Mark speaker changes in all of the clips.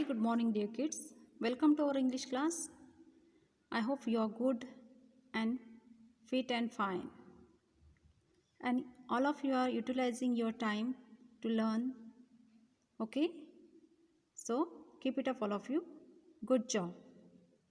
Speaker 1: good morning, dear kids. Welcome to our English class. I hope you are good and fit and fine. And all of you are utilizing your time to learn. Okay? So, keep it up, all of you. Good job.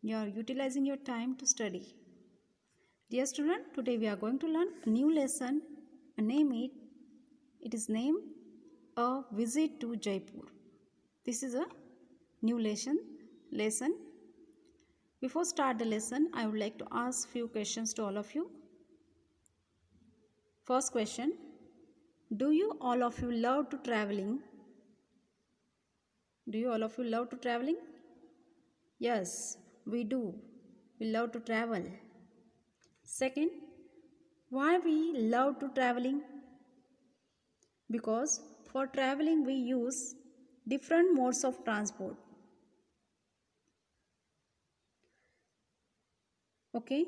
Speaker 1: You are utilizing your time to study. Dear student, today we are going to learn a new lesson. Name it. It is named A Visit to Jaipur. This is a new lesson. Before start the lesson, I would like to ask few questions to all of you. First question, do you all of you love to traveling? Do you all of you love to traveling? Yes, we do. We love to travel. Second, why we love to traveling? Because for traveling we use different modes of transport. Okay?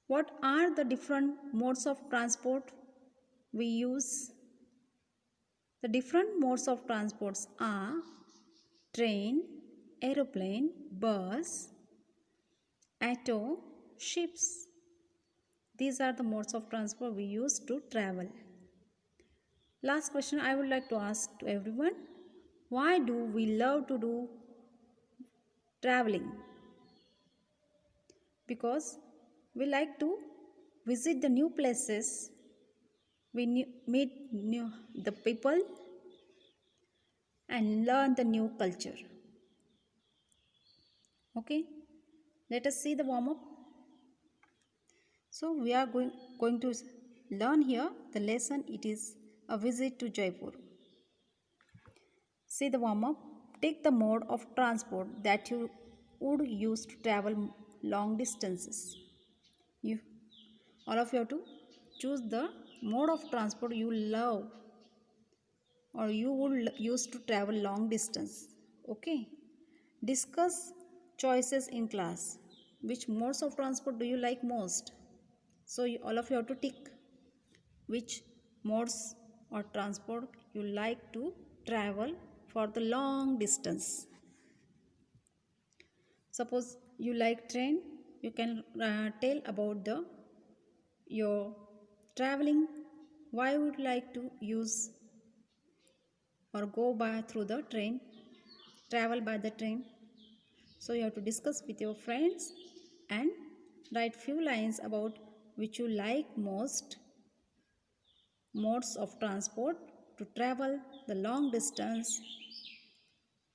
Speaker 1: What are the different modes of transport we use? The different modes of transports are train, aeroplane, bus, auto, ships. These are the modes of transport we use to travel. Last question I would like to ask to everyone. Why do we love to do traveling? Because we like to visit the new places, meet the people and learn the new culture. Okay, let us see the warm-up. So we are going to learn here the lesson. It is a visit to Jaipur. See the warm-up. Take the mode of transport that you would use to travel long distances. All of you have to choose the mode of transport you love or you would use to travel long distance. Okay. Discuss choices in class. Which modes of transport do you like most? So all of you have to tick which modes or transport you like to travel for the long distance. Suppose you like train, you can tell about your traveling. Why would you like to use or go by through the train, travel by the train? So you have to discuss with your friends and write few lines about which you like most modes of transport to travel the long distance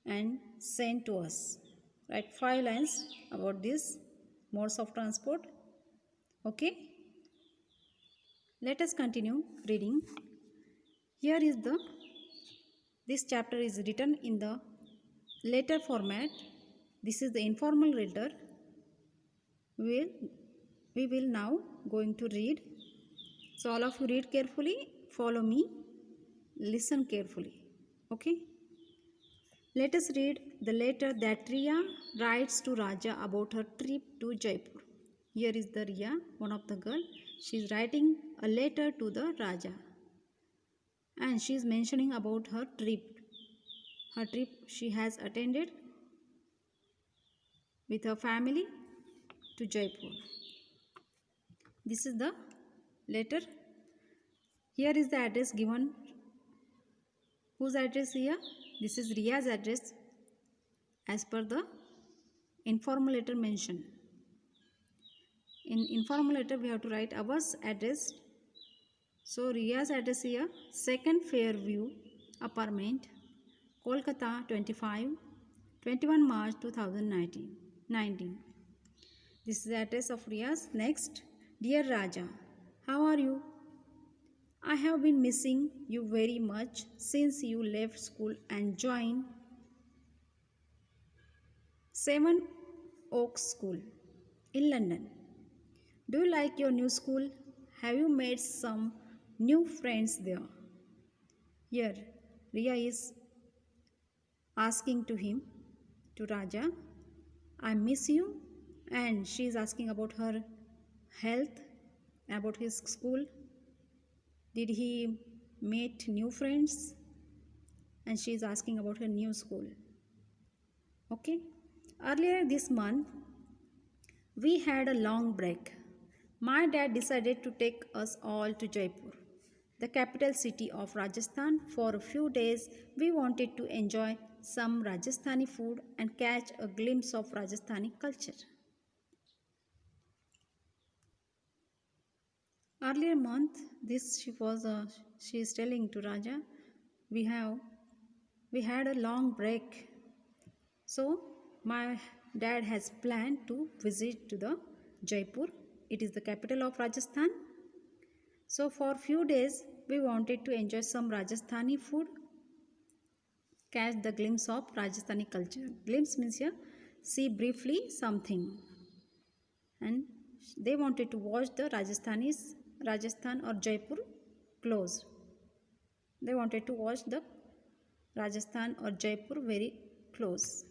Speaker 1: and send to us. Write 5 lines about these modes of transport. Okay. Let us continue reading. Here is this chapter is written in the letter format. This is the informal letter. We will now going to read. So all of you read carefully, follow me, listen carefully. Okay. Let us read the letter that Riya writes to Raja about her trip to Jaipur. Here is the Riya, one of the girl. She is writing a letter to the Raja. And she is mentioning about her trip. Her trip she has attended with her family to Jaipur. This is the letter. Here is the address given. Whose address here? This is Riya's address as per the informal letter mentioned. In informal letter we have to write our address. So Riya's address here, 2nd Fairview Apartment, Kolkata 21 March 2019. This is the address of Riya's. Next, dear Raja, how are you? I have been missing you very much since you left school and joined Seven Oaks School in London. Do you like your new school? Have you made some new friends there? Here, Riya is asking to him, to Raja, I miss you, and she is asking about her health, about his school. Did he meet new friends? And she is asking about her new school. Okay. Earlier this month, we had a long break. My dad decided to take us all to Jaipur, the capital city of Rajasthan. For a few days, we wanted to enjoy some Rajasthani food and catch a glimpse of Rajasthani culture. Earlier month, this she is telling to Raja, we have we had a long break. So my dad has planned to visit to the Jaipur. It is the capital of Rajasthan. So for few days we wanted to enjoy some Rajasthani food, catch the glimpse of Rajasthani culture. Glimpse means here see briefly something. And they wanted to watch the Rajasthan or Jaipur close. They wanted to watch the Rajasthan or Jaipur very close.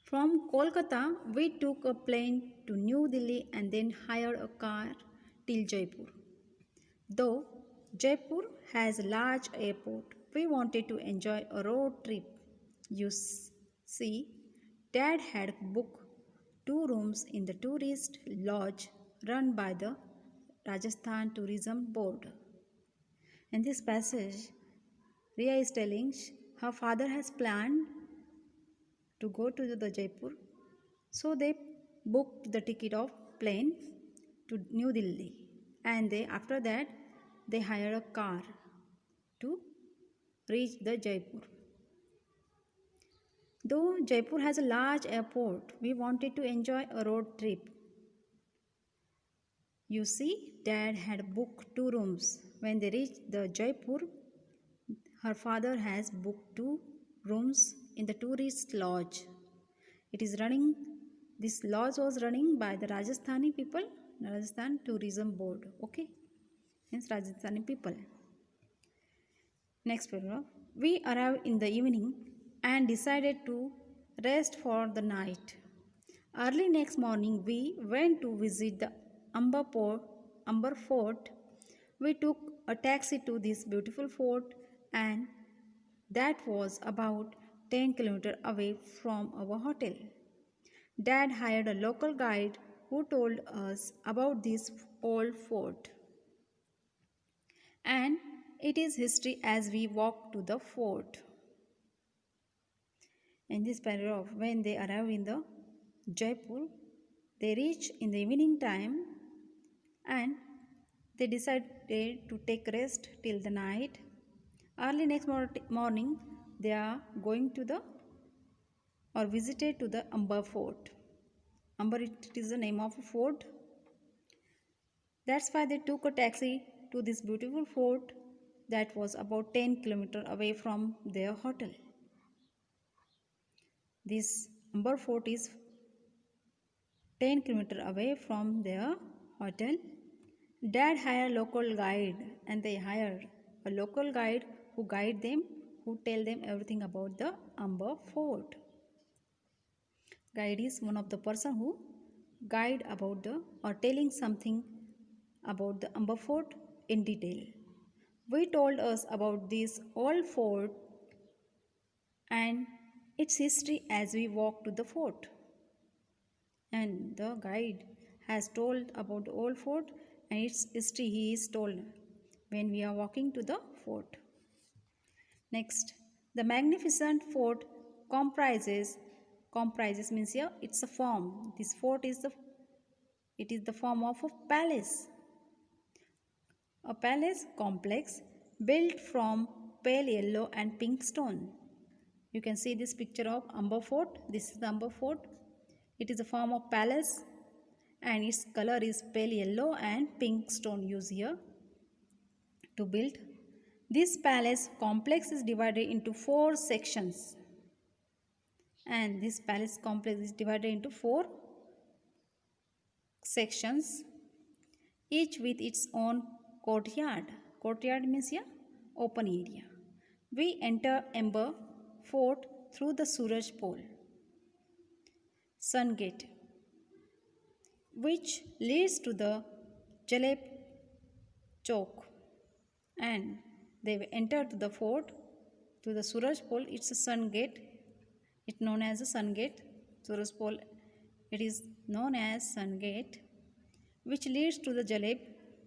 Speaker 1: From Kolkata, we took a plane to New Delhi and then hired a car till Jaipur. Though Jaipur has a large airport, we wanted to enjoy a road trip. You see, Dad had booked 2 rooms in the tourist lodge run by the Rajasthan Tourism Board. In this passage, Riya is telling her father has planned to go to the Jaipur, so they booked the ticket of plane to New Delhi, and after that they hired a car to reach the Jaipur. Though Jaipur has a large airport, we wanted to enjoy a road trip. You see, Dad had booked 2 rooms. When they reached the Jaipur, her father has booked 2 rooms in the tourist lodge. It is running. This lodge was running by the Rajasthani people, Rajasthan Tourism Board. Okay, means Rajasthani people. Next paragraph. We arrived in the evening and decided to rest for the night. Early next morning, we went to visit the Amber Fort. We took a taxi to this beautiful fort, and that was about 10 kilometers away from our hotel. Dad hired a local guide who told us about this old fort and its history as we walked to the fort. In this paragraph, when they arrived in the Jaipur, they reached in the evening time and they decided to take rest till the night. Early next morning, they are going to the or visited to the Amber Fort. Amber, it is the name of a fort. That's why they took a taxi to this beautiful fort that was about 10 kilometers away from their hotel. This Amber Fort is 10 kilometers away from their hotel. Dad hired a local guide and they hired a local guide who guide them, who tell them everything about the Amber Fort. Guide is one of the person who guide about the or telling something about the Amber Fort in detail. We told us about this old fort and its history as we walked to the fort. And the guide has told about the old fort and its history he is told when we are walking to the fort. Next, the magnificent fort comprises means here it's a form. This fort is the form of a palace. A palace complex built from pale yellow and pink stone. You can see this picture of Amber Fort. This is the Amber Fort. It is a form of palace and its color is pale yellow and pink stone used here to build. This palace complex is divided into 4 sections. And this palace complex is divided into 4 sections, each with its own courtyard. Courtyard means here open area. We enter Amber Fort through the Suraj Pole, Sun Gate, which leads to the Jaleb Chowk, and they enter to the fort to the Suraj Pole. It's a Sun Gate. It known as a Sun Gate. Suraj Pole, it is known as Sun Gate, which leads to the Jaleb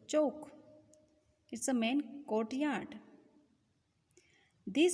Speaker 1: Chowk. It's a main courtyard. This